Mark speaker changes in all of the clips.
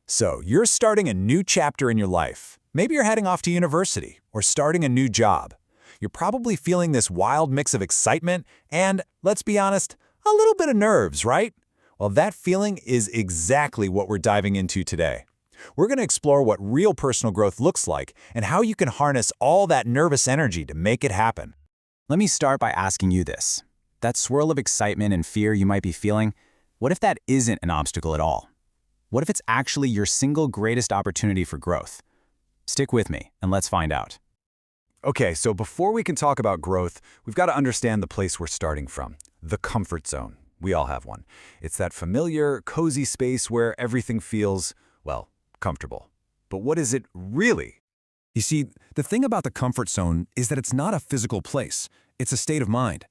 Speaker 1: So, you're starting a new chapter in your life. Maybe you're heading off to university or starting a new job. You're probably feeling this wild mix of excitement and, let's be honest, a little bit of nerves, right? Well, that feeling is exactly what we're diving into today. We're going to explore what real personal growth looks like and how you can harness all that nervous energy to make it happen.
Speaker 2: Let me start by asking you this. That swirl of excitement and fear you might be feeling, what if that isn't an obstacle at all? What if it's actually your single greatest opportunity for growth? Stick with me and let's find out.
Speaker 1: Okay, so before we can talk about growth, we've got to understand the place we're starting from, the comfort zone. We all have one. It's that familiar, cozy space where everything feels, well, comfortable. But what is it really?
Speaker 3: You see, the thing about the comfort zone is that it's not a physical place. It's a state of mind.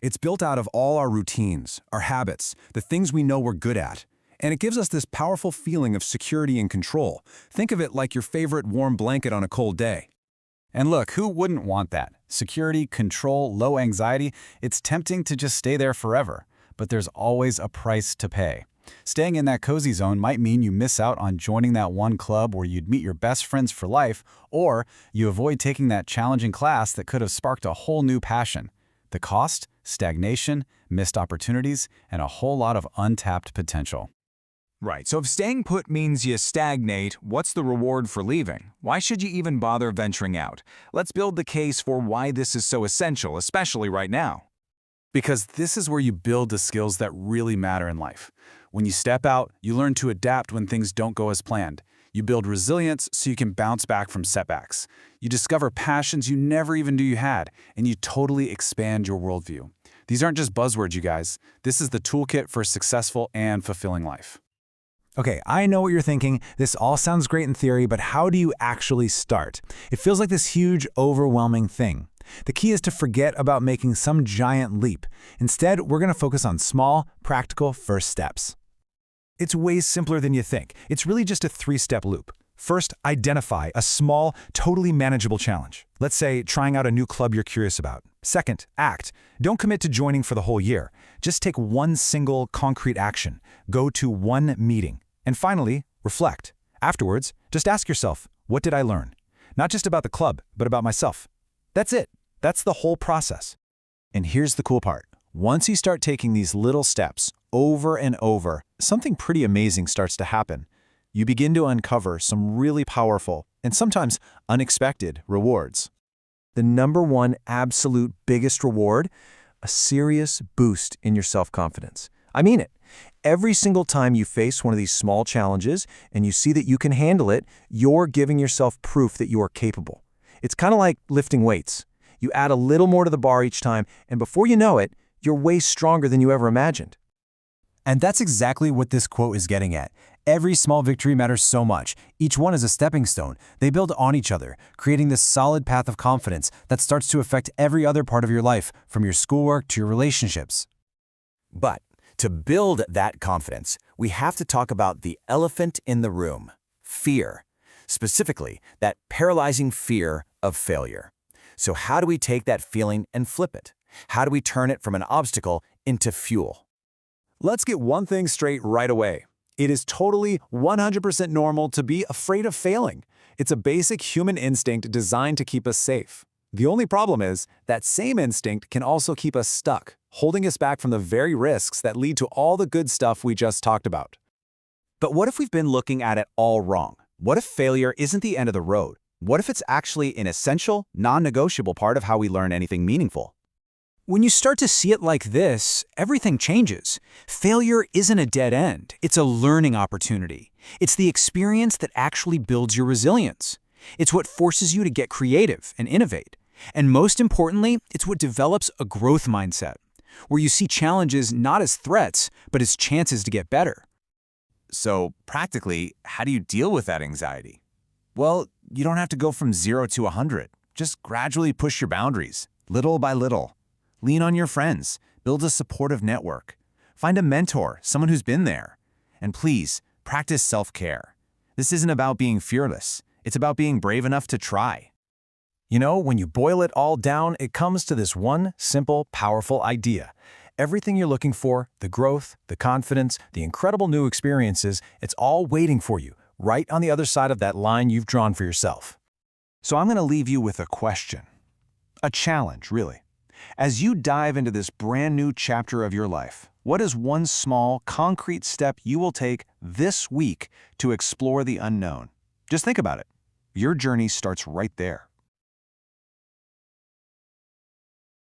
Speaker 3: It's built out of all our routines, our habits, the things we know we're good at. And it gives us this powerful feeling of security and control. Think of it like your favorite warm blanket on a cold day.
Speaker 2: And look, who wouldn't want that? Security, control, low anxiety, it's tempting to just stay there forever. But there's always a price to pay. Staying in that cozy zone might mean you miss out on joining that one club where you'd meet your best friends for life, or you avoid taking that challenging class that could have sparked a whole new passion. The cost? Stagnation, missed opportunities, and a whole lot of untapped potential.
Speaker 4: Right, so if staying put means you stagnate, what's the reward for leaving? Why should you even bother venturing out? Let's build the case for why this is so essential, especially right now.
Speaker 3: Because this is where you build the skills that really matter in life. When you step out, you learn to adapt when things don't go as planned. You build resilience so you can bounce back from setbacks. You discover passions you never even knew you had, and you totally expand your worldview. These aren't just buzzwords, you guys. This is the toolkit for a successful and fulfilling life.
Speaker 1: Okay, I know what you're thinking. This all sounds great in theory, but how do you actually start? It feels like this huge, overwhelming thing. The key is to forget about making some giant leap. Instead, we're going to focus on small, practical first steps. It's way simpler than you think. It's really just a three-step loop. First, identify a small, totally manageable challenge. Let's say trying out a new club you're curious about. Second, act. Don't commit to joining for the whole year. Just take one single, concrete action. Go to one meeting. And finally, reflect. Afterwards, just ask yourself, what did I learn? Not just about the club, but about myself. That's it. That's the whole process. And here's the cool part. Once you start taking these little steps over and over, something pretty amazing starts to happen. You begin to uncover some really powerful and sometimes unexpected rewards. The number one absolute biggest reward? A serious boost in your self-confidence. I mean it. Every single time you face one of these small challenges and you see that you can handle it, you're giving yourself proof that you are capable. It's kind of like lifting weights. You add a little more to the bar each time, and before you know it, you're way stronger than you ever imagined.
Speaker 2: And that's exactly what this quote is getting at. Every small victory matters so much. Each one is a stepping stone. They build on each other, creating this solid path of confidence that starts to affect every other part of your life, from your schoolwork to your relationships.
Speaker 5: But to build that confidence, we have to talk about the elephant in the room, fear. Specifically, that paralyzing fear of failure. So how do we take that feeling and flip it? How do we turn it from an obstacle into fuel?
Speaker 1: Let's get one thing straight right away. It is totally 100% normal to be afraid of failing. It's a basic human instinct designed to keep us safe. The only problem is that same instinct can also keep us stuck, holding us back from the very risks that lead to all the good stuff we just talked about.
Speaker 2: But what if we've been looking at it all wrong? What if failure isn't the end of the road? What if it's actually an essential, non-negotiable part of how we learn anything meaningful?
Speaker 6: When you start to see it like this, everything changes. Failure isn't a dead end. It's a learning opportunity. It's the experience that actually builds your resilience. It's what forces you to get creative and innovate. And most importantly, it's what develops a growth mindset, where you see challenges not as threats, but as chances to get better.
Speaker 4: So, practically, how do you deal with that anxiety? Well, you don't have to go from 0 to 100. Just gradually push your boundaries, little by little. Lean on your friends, build a supportive network. Find a mentor, someone who's been there. And please, practice self-care. This isn't about being fearless. It's about being brave enough to try.
Speaker 1: You know, when you boil it all down, it comes to this one simple, powerful idea. Everything you're looking for, the growth, the confidence, the incredible new experiences, it's all waiting for you,
Speaker 5: right on the other side of that line you've drawn for yourself.
Speaker 1: So I'm going to leave you with a question. A challenge, really. As you dive into this brand new chapter of your life, what is one small, concrete step you will take this week to explore the unknown? Just think about it. Your journey starts right there.